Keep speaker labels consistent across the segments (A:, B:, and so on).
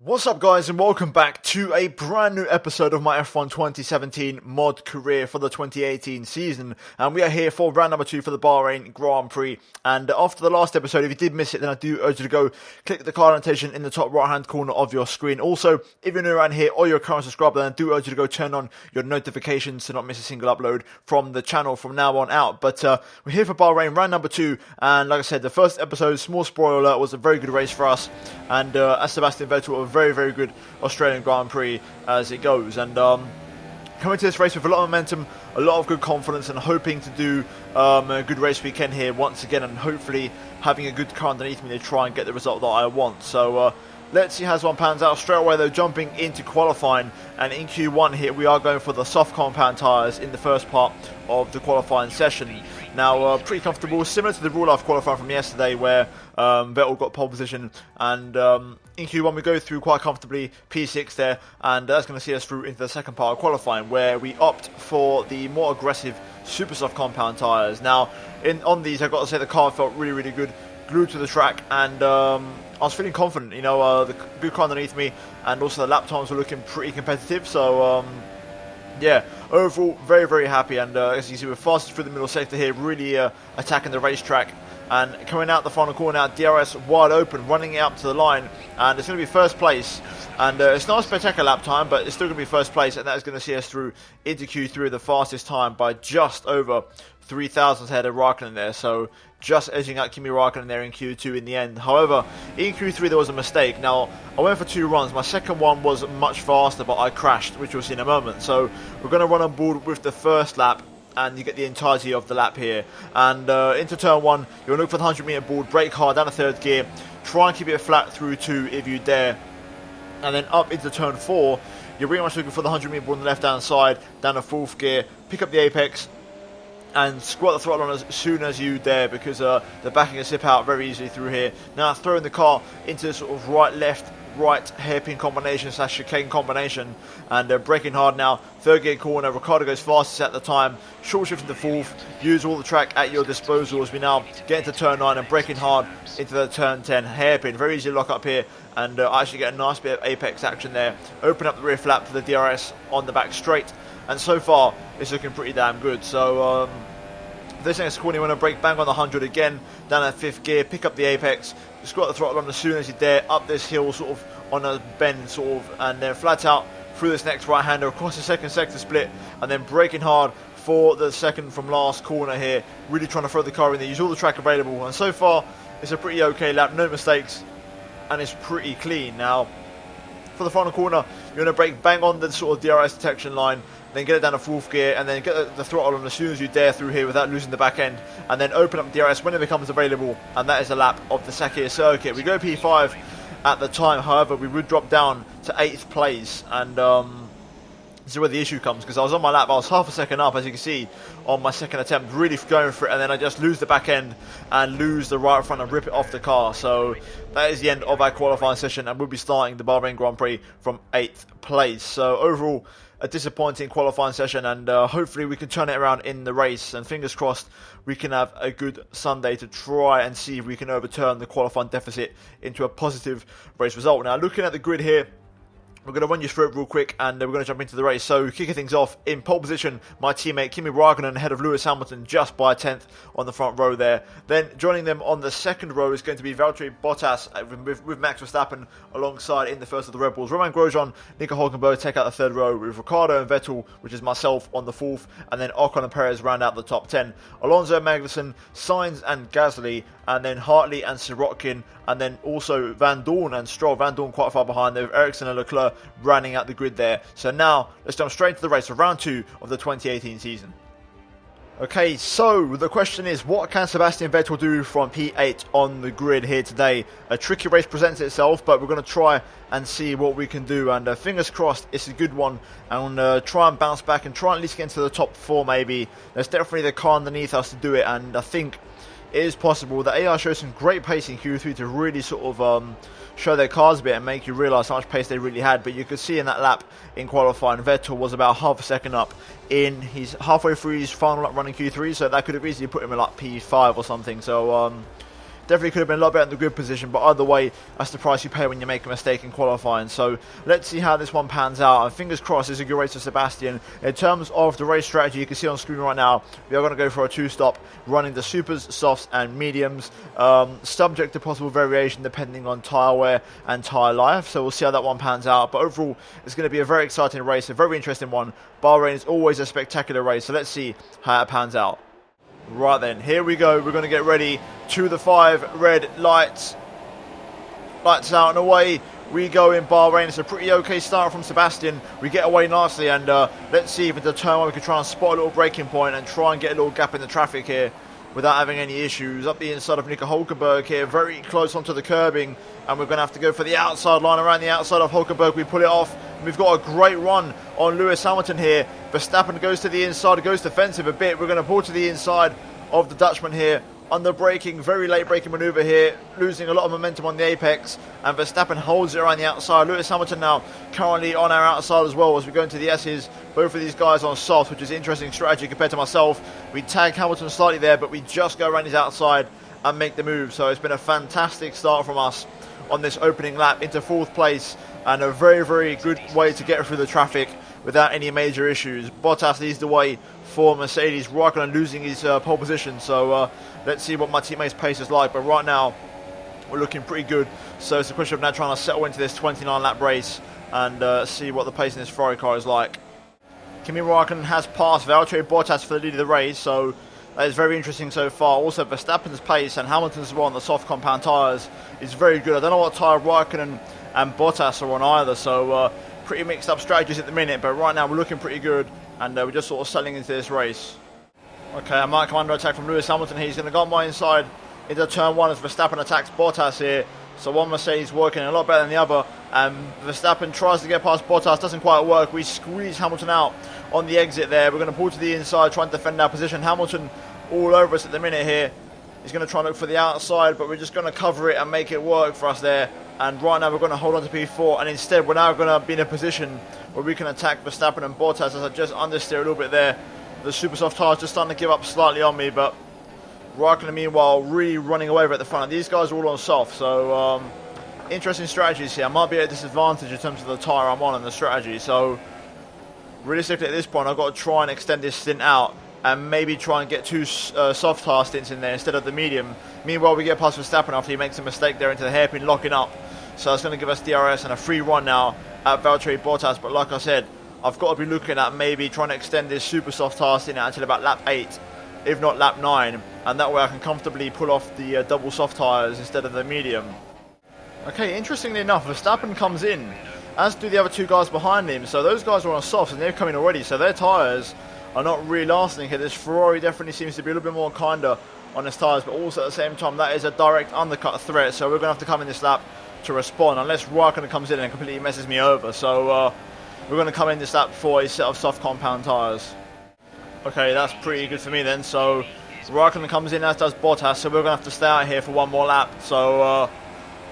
A: What's up guys, and welcome back to a brand new episode of my F1 2017 mod career for the 2018 season. And we are here for round number 2 for the Bahrain Grand Prix. And after the last episode, if you did miss it, then I do urge you to go click the card annotation in the top right hand corner of your screen. Also, if you're new around here or you're a current subscriber, then I do urge you to go turn on your notifications to not miss a single upload from the channel from now on out. But we're here for Bahrain round number 2, and like I said, the first episode, small spoiler alert, was a very good race for us. And as Sebastian Vettel, a very, very good Australian Grand Prix as it goes. And coming to this race with a lot of momentum, a lot of good confidence, and hoping to do a good race weekend here once again, and hopefully having a good car underneath me to try and get the result that I want. So let's see how this one pans out. Straight away though, jumping into qualifying, and in Q1 here we are going for the soft compound tyres in the first part of the qualifying session. Now, pretty comfortable, similar to the real-life qualifying from yesterday where Vettel got pole position, and in Q1 we go through quite comfortably, P6 there, and that's going to see us through into the second part of qualifying where we opt for the more aggressive super soft compound tyres. Now, on these I've got to say the car felt really, really good, glued to the track, and I was feeling confident, you know, the good car underneath me, and also the lap times were looking pretty competitive, so yeah, overall very, very happy. And as you can see, we're fastest through the middle sector here, really attacking the racetrack. And coming out the final corner now, DRS wide open, running it up to the line, and it's going to be first place. And it's not a spectacular lap time, but it's still going to be first place, and that is going to see us through into Q3, the fastest time by just over 3 thousandths ahead of Raikkonen there. So just edging out Kimi Raikkonen there in Q2 in the end. However, in Q3 there was a mistake. Now, I went for 2 runs. My second one was much faster, but I crashed, which we'll see in a moment. So we're going to run on board with the first lap, and you get the entirety of the lap here. And into turn 1, you'll look for the 100-meter board, brake hard down to third gear, try and keep it flat through 2 if you dare. And then up into turn 4, you're pretty much looking for the 100-meter board on the left-hand side, down to 4th gear, pick up the apex, and squat the throttle on as soon as you dare, because the backing can slip out very easily through here. Now throwing the car into sort of right hairpin combination / chicane combination, and braking hard now. 3rd gear corner, Ricciardo goes fastest at the time, short shift into 4th, use all the track at your disposal as we now get into turn 9 and braking hard into the turn 10 hairpin. Very easy to lock up here, and I actually get a nice bit of apex action there. Open up the rear flap for the DRS on the back straight, and so far it's looking pretty damn good. So this next corner you want to brake bang on the 100 again, down at 5th gear, pick up the apex, squat the throttle on as soon as you dare, up this hill sort of on a bend sort of, and then flat out through this next right hander across the second sector split, and then braking hard for the second from last corner here, really trying to throw the car in there, use all the track available, and so far it's a pretty okay lap, no mistakes, and it's pretty clean. Now for the final corner you're going to brake bang on the sort of DRS detection line, then get it down to 4th gear, and then get the throttle on as soon as you dare through here without losing the back end, and then open up DRS when it becomes available, and that is a lap of the Sakir circuit. We go P5 at the time, however we would drop down to 8th place, and this is where the issue comes, because I was on my lap, I was half a second up as you can see on my second attempt, really going for it, and then I just lose the back end and lose the right front and rip it off the car. So that is the end of our qualifying session, and we'll be starting the Bahrain Grand Prix from 8th place. So overall, a disappointing qualifying session, and hopefully we can turn it around in the race, and fingers crossed we can have a good Sunday to try and see if we can overturn the qualifying deficit into a positive race result. Now looking at the grid here, we're going to run you through it real quick, and we're going to jump into the race. So kicking things off, in pole position, my teammate Kimi Raikkonen ahead of Lewis Hamilton just by a 10th on the front row there. Then joining them on the second row is going to be Valtteri Bottas with Max Verstappen alongside in the first of the Red Bulls. Romain Grosjean, Nico Hulkenberg take out the third row with Ricciardo and Vettel, which is myself, on the 4th, and then Ocon and Perez round out the top 10. Alonso, Magnussen, Sainz and Gasly, and then Hartley and Sirotkin, and then also Van Dorn and Stroll. Van Dorn quite far behind there with Ericsson and Leclerc rounding out the grid there. So now let's jump straight into the race for round 2 of the 2018 season. Okay, so the question is, what can Sebastian Vettel do from P8 on the grid here today? A tricky race presents itself, but we're going to try and see what we can do, and fingers crossed it's a good one, and try and bounce back and try and at least get into the top 4 maybe. There's definitely the car underneath us to do it, and I think it is possible. The AI shows some great pace in Q3 to really sort of show their cars a bit and make you realise how much pace they really had. But you could see in that lap in qualifying, Vettel was about half a second up in his halfway through his final lap running Q3, so that could have easily put him in like P5 or something. So Definitely could have been a lot better in the grid position, but either way, that's the price you pay when you make a mistake in qualifying. So let's see how this one pans out. And fingers crossed, it's a good race for Sebastian. In terms of the race strategy, you can see on screen right now, we are going to go for a 2-stop, running the supers, softs, and mediums, subject to possible variation depending on tyre wear and tyre life. So we'll see how that one pans out. But overall, it's going to be a very exciting race, a very interesting one. Bahrain is always a spectacular race, so let's see how it pans out. Right then, here we go. We're going to get ready to the 5 red lights. Lights out and away we go in Bahrain. It's a pretty okay start from Sebastian. We get away nicely, and let's see if into turn 1 we can try and spot a little braking point and try and get a little gap in the traffic here without having any issues. Up the inside of Nico Hulkenberg here, very close onto the curbing, and we're going to have to go for the outside line. Around the outside of Hulkenberg, we pull it off, and we've got a great run on Lewis Hamilton here. Verstappen goes to the inside, goes defensive a bit. We're going to pull to the inside of the Dutchman here. Under braking, very late braking manoeuvre here, losing a lot of momentum on the apex, and Verstappen holds it around the outside. Lewis Hamilton now currently on our outside as well as we go into the S's. Both of these guys on soft, which is an interesting strategy compared to myself. We tag Hamilton slightly there, but we just go around his outside and make the move. So it's been a fantastic start from us on this opening lap into 4th place, and a very, very good way to get through the traffic without any major issues. Bottas leads the way for Mercedes. Raikkonen losing his pole position, so let's see what my teammates' pace is like. But right now, we're looking pretty good. So it's a question of now trying to settle into this 29-lap race and see what the pace in this Ferrari car is like. Kimi Raikkonen has passed Valtteri Bottas for the lead of the race, so that is very interesting so far. Also, Verstappen's pace and Hamilton's as well on the soft compound tyres is very good. I don't know what tyre Raikkonen and Bottas are on either, so pretty mixed up strategies at the minute, but right now we're looking pretty good, and we're just sort of settling into this race. Okay, I might come under attack from Lewis Hamilton here. He's going to go on my inside into turn 1 as Verstappen attacks Bottas here. So one Mercedes working a lot better than the other, and Verstappen tries to get past Bottas, doesn't quite work. We squeeze Hamilton out on the exit there. We're going to pull to the inside, try and defend our position. Hamilton all over us at the minute here. He's going to try and look for the outside, but we're just going to cover it and make it work for us there. And right now we're going to hold on to P4, and instead we're now going to be in a position where we can attack Verstappen and Bottas, as I just understeer a little bit there. The super soft tyres just starting to give up slightly on me, but Raikkonen meanwhile really running away at the front. These guys are all on soft, so interesting strategies here. I might be at a disadvantage in terms of the tyre I'm on and the strategy, so realistically at this point I've got to try and extend this stint out and maybe try and get 2 soft tyre stints in there instead of the medium. Meanwhile, we get past Verstappen after he makes a mistake there into the hairpin, locking up. So it's going to give us DRS and a free run now at Valtteri Bottas. But like I said, I've got to be looking at maybe trying to extend this super soft tyre stint out until about lap 8, if not lap 9. And that way I can comfortably pull off the double soft tyres instead of the medium. Okay, interestingly enough, Verstappen comes in, as do the other 2 guys behind him. So those guys are on softs and they're coming already. So their tyres are not really lasting here. This Ferrari definitely seems to be a little bit more kinder on his tyres, but also at the same time that is a direct undercut threat, so we're going to have to come in this lap to respond unless Raikkonen comes in and completely messes me over. So we're going to come in this lap for a set of soft compound tyres. Okay, that's pretty good for me then. So Raikkonen comes in, as does Bottas, so we're going to have to stay out here for one more lap. So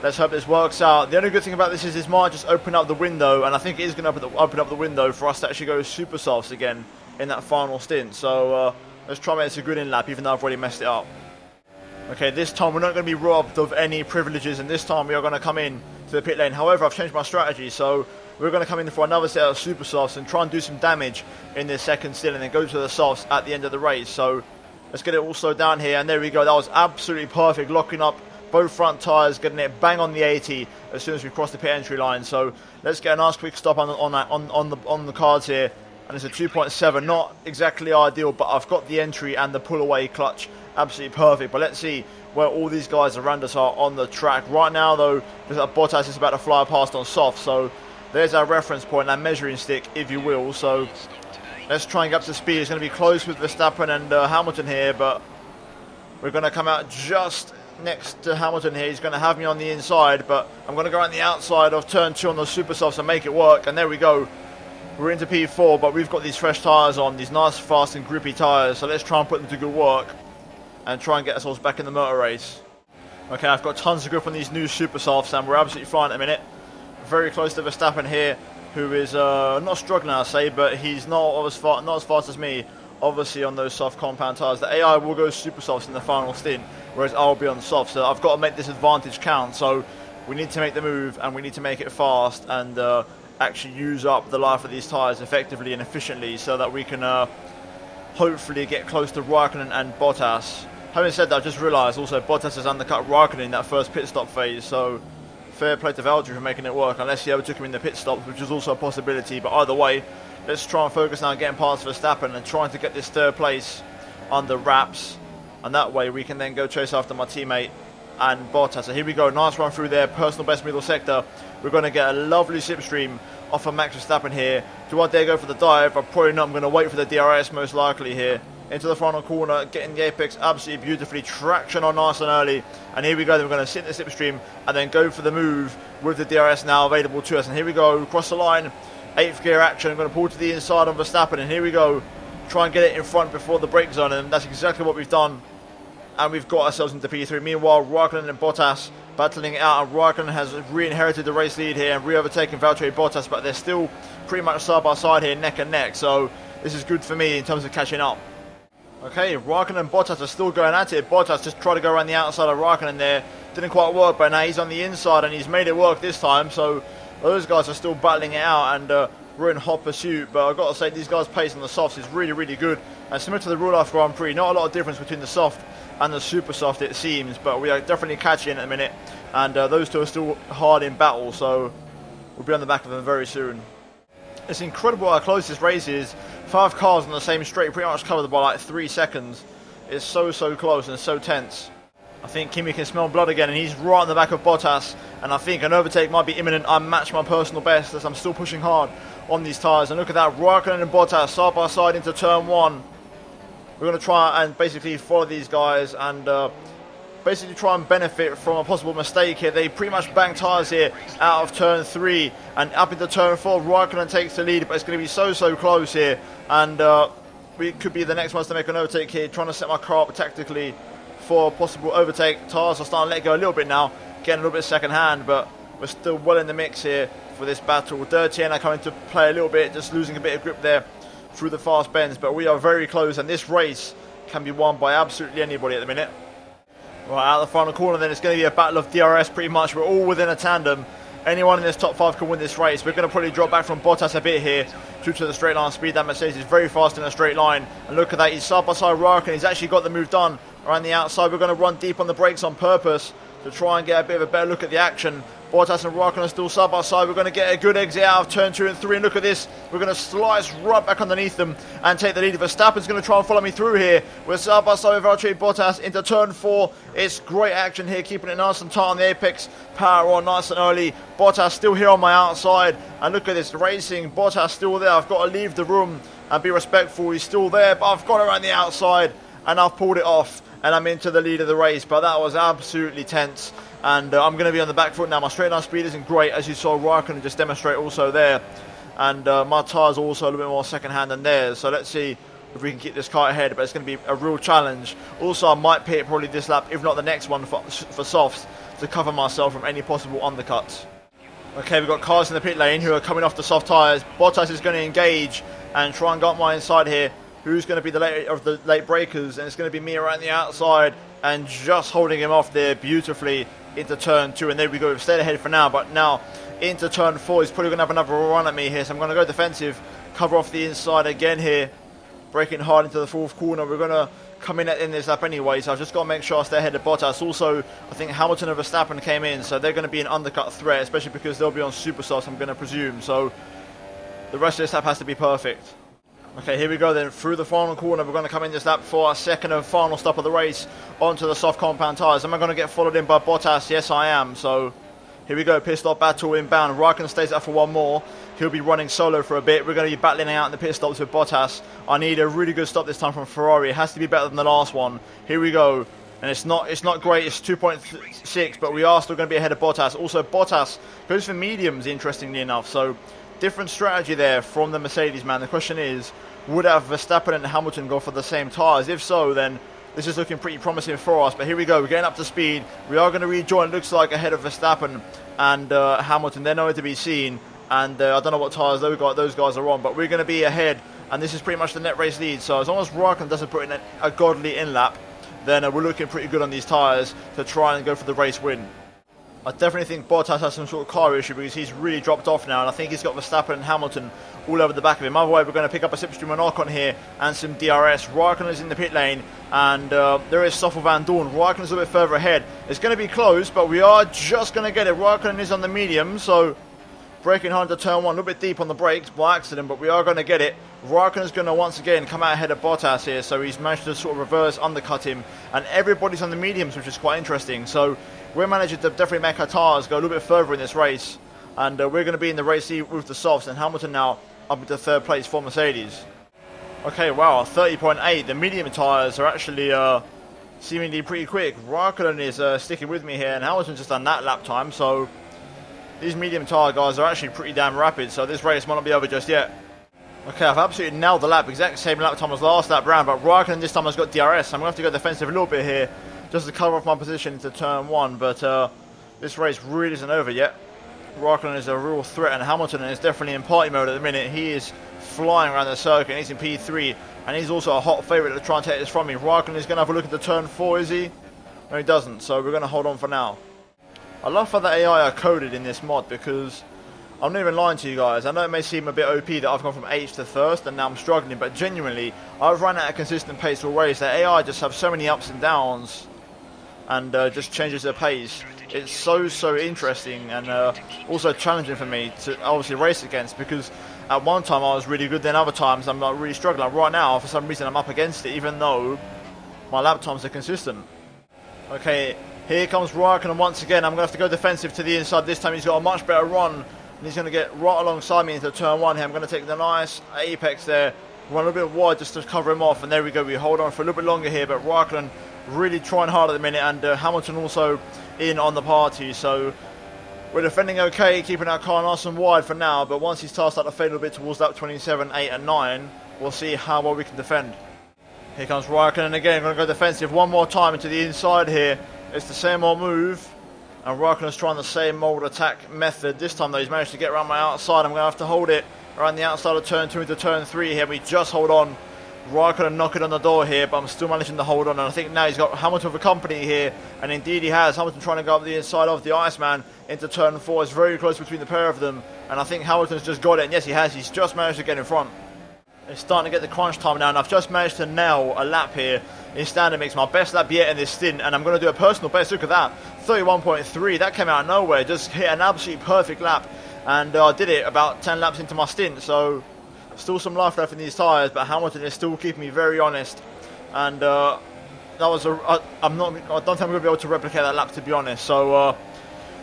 A: let's hope this works out. The only good thing about this is this might just open up the window, and I think it is going to open up the window for us to actually go super softs again in that final stint. So let's try and make this a good in lap, even though I've already messed it up. Okay, this time we're not going to be robbed of any privileges, and this time we are going to come in to the pit lane. However, I've changed my strategy, so we're going to come in for another set of super softs and try and do some damage in this second stint, and then go to the softs at the end of the race. So let's get it all slowed down here, and there we go. That was absolutely perfect, locking up both front tyres, getting it bang on the 80 as soon as we cross the pit entry line. So let's get a nice quick stop on the cards here. And it's a 2.7, not exactly ideal, but I've got the entry and the pull away clutch absolutely perfect. But let's see where all these guys around us are on the track. Right now though, looks like Bottas is about to fly past on soft, so there's our reference point, our measuring stick, if you will. So let's try and get up to speed. It's going to be close with Verstappen and Hamilton here, but we're going to come out just next to Hamilton here. He's going to have me on the inside, but I'm going to go around the outside of turn 2 on the super softs and make it work. And there we go. We're into P4, but we've got these fresh tyres on, these nice, fast and grippy tyres, so let's try and put them to good work and try and get ourselves back in the motor race. Okay, I've got tons of grip on these new super softs, and we're absolutely flying at the minute. Very close to Verstappen here, who is not struggling, I'll say, but he's not as fast as me, obviously, on those soft compound tyres. The AI will go super softs in the final stint, whereas I'll be on soft. So I've got to make this advantage count. So we need to make the move, and we need to make it fast, and actually use up the life of these tyres effectively and efficiently, so that we can hopefully get close to Raikkonen and Bottas. Having said that, I just realised also Bottas has undercut Raikkonen in that first pit stop phase, so fair play to Valtteri for making it work, unless he overtook him in the pit stops, which is also a possibility. But either way, let's try and focus now on getting past Verstappen and trying to get this third place under wraps, and that way we can then go chase after my teammate and Bottas. So here we go, nice run through there, personal best middle sector. We're going to get a lovely slipstream off of Max Verstappen here. Do I dare go for the dive? I'm probably not. I'm going to wait for the DRS most likely here. Into the final corner, getting the apex absolutely beautifully, traction on nice and early, and here we go. Then we're going to sit in the slipstream and then go for the move with the DRS now available to us. And here we go, across the line, 8th gear action. I'm going to pull to the inside on Verstappen, and here we go, try and get it in front before the brake zone, and that's exactly what we've done. And we've got ourselves into P3. Meanwhile, Raikkonen and Bottas battling it out, and Raikkonen has re-inherited the race lead here and re-overtaken Valtteri Bottas, but they're still pretty much side by side here, neck and neck, so this is good for me in terms of catching up. Okay, Raikkonen and Bottas are still going at it. Bottas just tried to go around the outside of Raikkonen there, didn't quite work, but now he's on the inside and he's made it work this time, so those guys are still battling it out, and we're in hot pursuit. But I've got to say, these guys' pace on the softs is really, really good, and similar to the real life Grand Prix, not a lot of difference between the soft and the super soft it seems, but we are definitely catching at the minute, and those two are still hard in battle, so we'll be on the back of them very soon. It's incredible how close this race is. 5 cars on the same straight, pretty much covered by like 3 seconds. It's so close and so tense. I think Kimi can smell blood again, and he's right on the back of Bottas, and I think an overtake might be imminent. I match my personal best as I'm still pushing hard on these tyres, and look at that, Raikkonen and Bottas side by side into turn 1. We're going to try and basically follow these guys and basically try and benefit from a possible mistake here. They pretty much bang tyres here out of turn 3 and up into turn 4. Raikkonen takes the lead, but it's going to be so close here, and we could be the next ones to make an overtake here, trying to set my car up tactically for a possible overtake. Tyres are starting to let go a little bit now, getting a little bit second hand, but we're still well in the mix here for this battle. Dirty Anna coming to play a little bit, just losing a bit of grip there through the fast bends, but we are very close, and this race can be won by absolutely anybody at the minute. Right, out of the final corner then, it's going to be a battle of DRS pretty much. We're all within a tandem. Anyone in this top 5 can win this race. We're going to probably drop back from Bottas a bit here due to the straight line speed. That Mercedes is very fast in a straight line, and look at that, he's side by side Raikkonen. He's actually got the move done around the outside. We're going to run deep on the brakes on purpose to try and get a bit of a better look at the action. Bottas and Raikkonen are still side by side. We're going to get a good exit out of turn 2 and 3, and look at this, we're going to slice right back underneath them and take the lead. Verstappen's going to try and follow me through here. We're side by side with Valtteri Bottas into turn 4. It's great action here, keeping it nice and tight on the apex, power on nice and early. Bottas still here on my outside, and look at this racing, Bottas still there. I've got to leave the room and be respectful. He's still there, but I've got around the outside and I've pulled it off, and I'm into the lead of the race. But that was absolutely tense, and I'm going to be on the back foot now. My straight line speed isn't great, as you saw Raikkonen just demonstrate also there, and my tyres are also a little bit more second hand than theirs, so let's see if we can keep this car ahead, but it's going to be a real challenge. Also, I might pit probably this lap, if not the next one, for softs, to cover myself from any possible undercuts. Okay, we've got cars in the pit lane who are coming off the soft tyres. Bottas is going to engage and try and get my inside here. Who's going to be the late breakers? And it's going to be me around the outside and just holding him off there beautifully into turn 2. And there we go, we've stayed ahead for now, but now into turn 4, he's probably going to have another run at me here. So I'm going to go defensive, cover off the inside again here, braking hard into the 4th corner. We're going to come in this lap anyway, so I've just got to make sure I stay ahead of Bottas. Also, I think Hamilton and Verstappen came in, so they're going to be an undercut threat, especially because they'll be on super softs, I'm going to presume. So the rest of this lap has to be perfect. Okay, here we go then, through the final corner. We're going to come in this lap for our second and final stop of the race onto the soft compound tyres. Am I going to get followed in by Bottas? Yes, I am. So here we go, pit stop battle inbound. Raikkonen stays out for one more. He'll be running solo for a bit. We're going to be battling out in the pit stops with Bottas. I need a really good stop this time from Ferrari. It has to be better than the last one. Here we go. And it's not great, it's 2.6, but we are still going to be ahead of Bottas. Also, Bottas goes for mediums, interestingly enough. So different strategy there from the Mercedes man. The question is, would have Verstappen and Hamilton go for the same tyres? If so, then this is looking pretty promising for us. But here we go, we're getting up to speed. We are going to rejoin, looks like, ahead of Verstappen and Hamilton. They're nowhere to be seen. And I don't know what tyres those guys are on, but we're going to be ahead. And this is pretty much the net race lead. So as long as Raikkonen doesn't put in a godly in-lap, then we're looking pretty good on these tyres to try and go for the race win. I definitely think Bottas has some sort of car issue because he's really dropped off now, and I think he's got Verstappen and Hamilton all over the back of him. Otherwise, we're going to pick up a slipstream on Ocon here and some DRS. Raikkonen's in the pit lane, and there is Stoffel Van Dorn. Raikkonen's a bit further ahead. It's going to be close, but we are just going to get it. Raikkonen is on the medium, so braking hard to turn 1, a little bit deep on the brakes by accident, but we are going to get it. Raikkonen's going to once again come out ahead of Bottas here, so he's managed to sort of reverse undercut him, and everybody's on the mediums, which is quite interesting. So we're managing to definitely make our tyres go a little bit further in this race, and we're going to be in the race with the softs, and Hamilton now up into 3rd place for Mercedes. Okay, wow, 30.8. The medium tyres are actually seemingly pretty quick. Raikkonen is sticking with me here, and Hamilton's just done that lap time, so these medium tyre guys are actually pretty damn rapid, so this race might not be over just yet. Okay, I've absolutely nailed the lap, exact same lap time as last lap round, but Raikkonen this time has got DRS, so I'm going to have to go defensive a little bit here, just to cover off my position into turn 1, but this race really isn't over yet. Raikkonen is a real threat, and Hamilton is definitely in party mode at the minute. He is flying around the circuit, and he's in P3, and he's also a hot favourite to try and take this from me. Raikkonen is going to have a look into turn 4, is he? No, he doesn't, so we're going to hold on for now. I love how the AI are coded in this mod, because I'm not even lying to you guys. I know it may seem a bit OP that I've gone from 8th to 1st and now I'm struggling, but genuinely, I've run at a consistent pace all race. The AI just have so many ups and downs and just changes their pace. It's so interesting and also challenging for me to obviously race against, because at one time I was really good, then other times I'm not really struggling. Right now, for some reason, I'm up against it, even though my lap times are consistent. Okay, here comes Raikkonen once again. I'm going to have to go defensive to the inside. This time he's got a much better run, and he's going to get right alongside me into turn 1 here. I'm going to take the nice apex there, run a little bit wide just to cover him off, and there we go. We hold on for a little bit longer here, but Raikkonen really trying hard at the minute, and Hamilton also in on the party, so we're defending okay, keeping our car nice and wide for now, but once these tires start to fade a little bit towards lap 27, 8 and 9, we'll see how well we can defend. Here comes Raikkonen again. Going to go defensive one more time into the inside here. It's the same old move, and Raikkonen's trying the same old attack method. This time though, he's managed to get around my outside. I'm going to have to hold it around the outside of turn 2 into turn 3 here. We just hold on. Raikkonen knocking on the door here, but I'm still managing to hold on, and I think now he's got Hamilton for company here, and indeed he has. Hamilton trying to go up the inside of the Iceman into turn 4. It's very close between the pair of them, and I think Hamilton's just got it, and yes he has. He's just managed to get in front. It's starting to get the crunch time now, and I've just managed to nail a lap here in standard mix, my best lap yet in this stint, and I'm going to do a personal best. Look at that, 31.3. That came out of nowhere, just hit an absolutely perfect lap, and I did it about 10 laps into my stint, so still some life left in these tyres, but Hamilton is still keeping me very honest, and that was I don't think I'm going to be able to replicate that lap, to be honest, so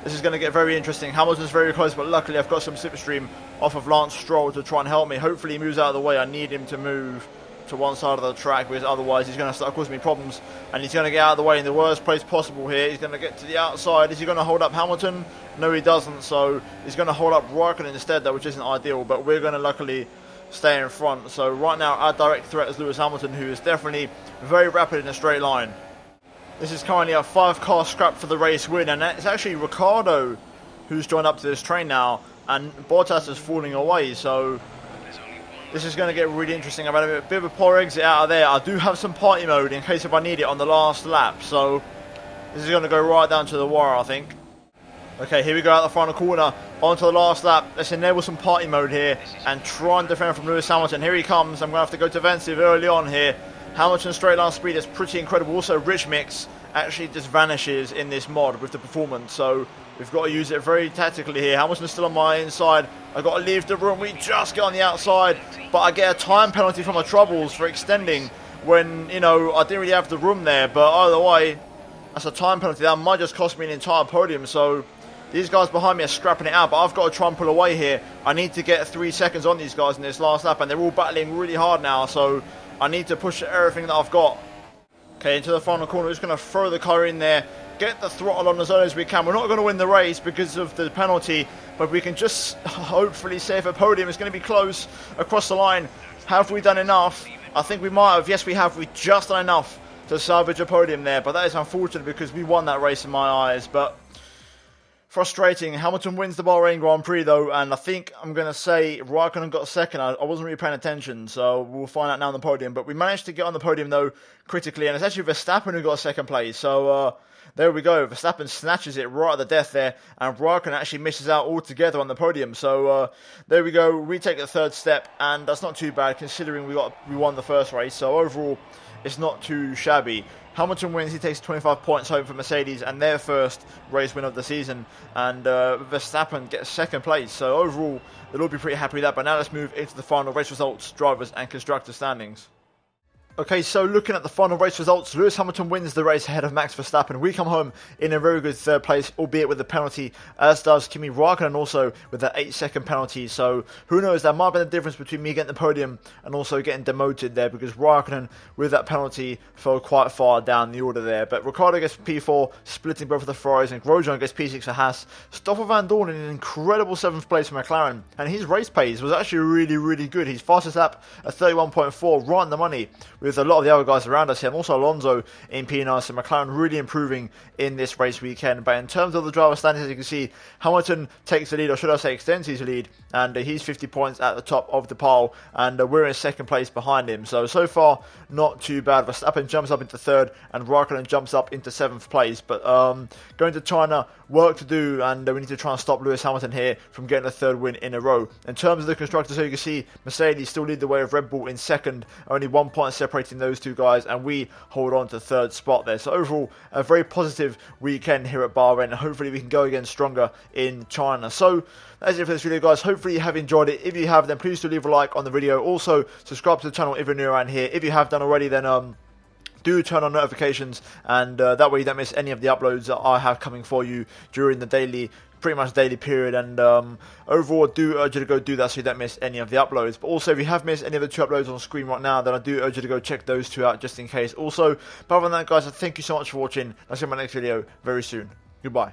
A: this is going to get very interesting. Hamilton's very close, but luckily I've got some slipstream off of Lance Stroll to try and help me. Hopefully he moves out of the way. I need him to move to one side of the track, because otherwise he's going to start causing me problems, and he's going to get out of the way in the worst place possible here. He's going to get to the outside. Is he going to hold up Hamilton? No, he doesn't, so he's going to hold up Raikkonen instead, though, which isn't ideal, but we're going to luckily stay in front. So right now our direct threat is Lewis Hamilton, who is definitely very rapid in a straight line. This is currently a 5-car scrap for the race win, and it's actually Ricciardo who's joined up to this train now, and Bottas is falling away, so this is going to get really interesting. I've had a bit of a poor exit out of there. I do have some party mode in case if I need it on the last lap, so this is going to go right down to the wire, I think. Okay, here we go out the final corner, onto the last lap. Let's enable some party mode here and try and defend from Lewis Hamilton. Here he comes. I'm going to have to go defensive early on here. Hamilton's straight line speed is pretty incredible. Also, Rich Mix actually just vanishes in this mod with the performance, so we've got to use it very tactically here. Hamilton's still on my inside. I've got to leave the room. We just get on the outside, but I get a time penalty from my troubles for extending when, you know, I didn't really have the room there, but either way, that's a time penalty. That might just cost me an entire podium, so these guys behind me are scrapping it out, but I've got to try and pull away here. I need to get 3 seconds on these guys in this last lap, and they're all battling really hard now, so I need to push everything that I've got. Okay, into the final corner. We're just going to throw the car in there, get the throttle on as early as we can. We're not going to win the race because of the penalty, but we can just hopefully save a podium. It's going to be close across the line. Have we done enough? I think we might have. Yes, we have. We just done enough to salvage a podium there, but that is unfortunate because we won that race in my eyes. But Frustrating. Hamilton wins the Bahrain Grand Prix though, and I think I'm going to say Raikkonen got second. I wasn't really paying attention, so we'll find out now on the podium. But we managed to get on the podium though, critically, and it's actually Verstappen who got second place. So there we go. Verstappen snatches it right at the death there, and Raikkonen actually misses out altogether on the podium. So there we go. We take the third step, and that's not too bad considering we won the first race. So overall, it's not too shabby. Hamilton wins, he takes 25 points home for Mercedes and their first race win of the season. And Verstappen gets second place. So overall, they'll all be pretty happy with that. But now let's move into the final race results, drivers and constructor standings. Okay, so looking at the final race results, Lewis Hamilton wins the race ahead of Max Verstappen. We come home in a very good third place, albeit with a penalty, as does Kimi Raikkonen also with that 8-second penalty. So who knows, that might be the difference between me getting the podium and also getting demoted there, because Raikkonen with that penalty fell quite far down the order there. But Ricciardo gets P4, splitting both of the Ferraris, and Grosjean gets P6 for Haas. Stoffel Van Dorn in an incredible 7th place for McLaren, and his race pace was actually really, really good. His fastest lap at 31.4, right on the money, with a lot of the other guys around us here, and also Alonso in P9, so McLaren really improving in this race weekend. But in terms of the driver standings, as you can see, Hamilton takes the lead, or should I say extends his lead, and he's 50 points at the top of the pile, and we're in second place behind him. So far, not too bad. Verstappen jumps up into third, and Raikkonen jumps up into 7th place. But going to China, work to do, and we need to try and stop Lewis Hamilton here from getting a third win in a row. In terms of the constructors, so you can see Mercedes still lead the way of Red Bull in second, only 1 point separating those two guys, and we hold on to third spot there. So overall, a very positive weekend here at Bahrain, and hopefully we can go again stronger in China. So that's it for this video, guys. Hopefully you have enjoyed it. If you have, then please do leave a like on the video. Also, subscribe to the channel if you're new around here. If you have done already, then do turn on notifications, and that way you don't miss any of the uploads that I have coming for you during the pretty much daily period. And overall, I do urge you to go do that so you don't miss any of the uploads. But also, if you have missed any of the 2 uploads on screen right now, then I do urge you to go check those 2 out just in case. Also, but other than that, guys, thank you so much for watching. I'll see you in my next video very soon. Goodbye.